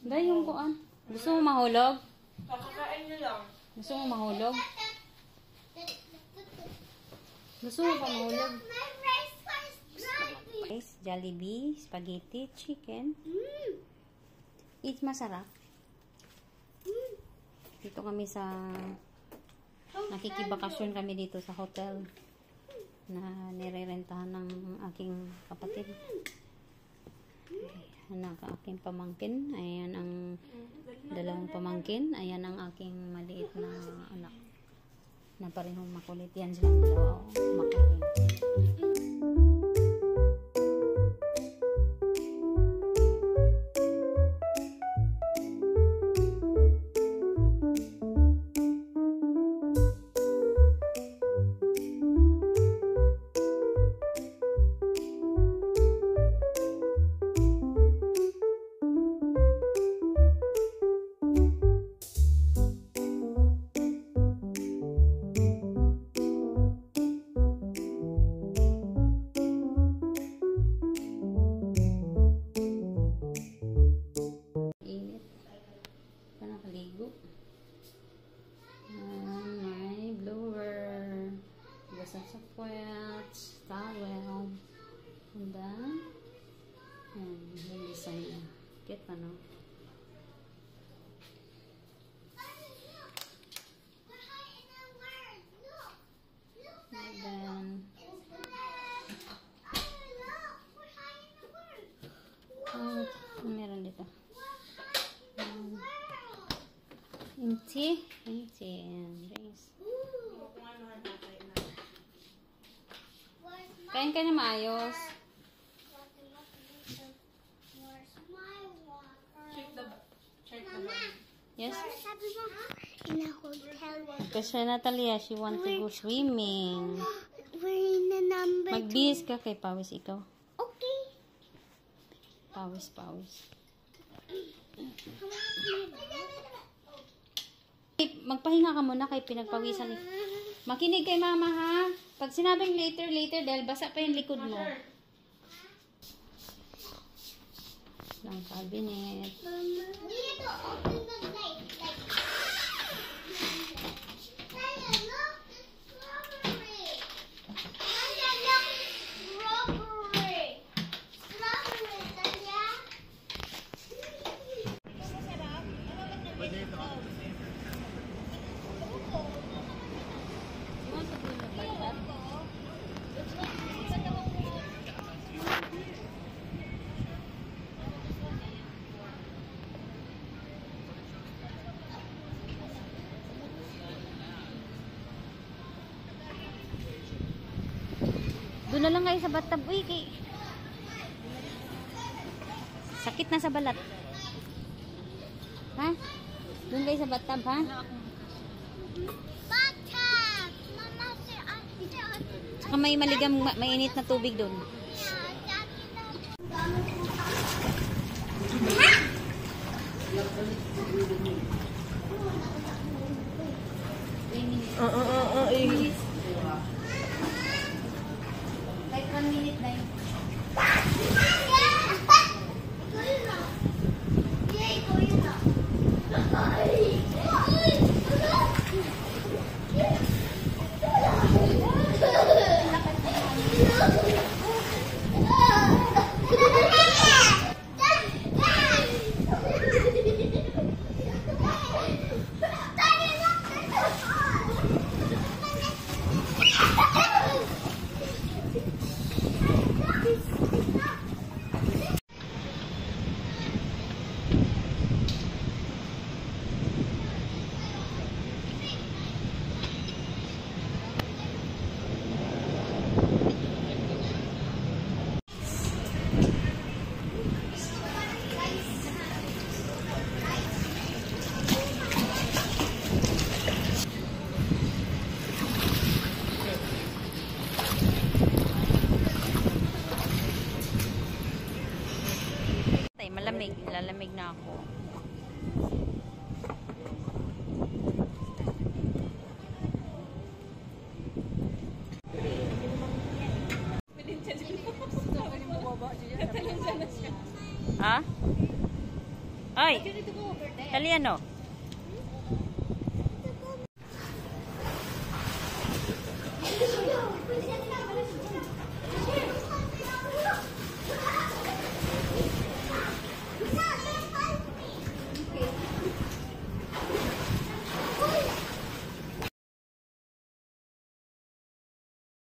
Dahil yung kuan. Gusto mo mahulog? Kakakain nyo lang. Gusto mo mahulog? Gusto mo pa mahulog? Rice, Jollibee, spaghetti, chicken. It's masarap. Dito kami sa nakikibakasyon kami dito sa hotel na nirerentahan ng aking kapatid. Ayan ang aking pamangkin. Ayan ang dalawang pamangkin. Ayan ang aking maliit na anak na parehong makulit. Yan silang dalawa. Makulit. May blower, basa sa quilts, towel, and then yung design niya. Cute pa, no? And then ano meron dito? Empty and rice. Kain ka na maayos. Check the bag. Yes? In a hotel. Kasi Natalia, she wants to go swimming. We're in the number Magbihis ka kay Pawis ikaw. Okay. Pawis. Magpahinga ka muna kay pinagpawisan. Makinig kay mama, ha? Pag sinabing later dahil basa pa yung likod mo. Ng cabinet. Dito, open the light. Look, strawberry. Strawberry, Talia. Doon na lang kayo sa bathtub. Uy, sakit na sa balat. Ha? Doon kayo sa bathtub, ha? Bathtub. Mama, Saka may maligam, mainit na tubig doon. Like 1 minute na yun. Lalamig na ako. Ha? Ay, You need to go over there. Italiano.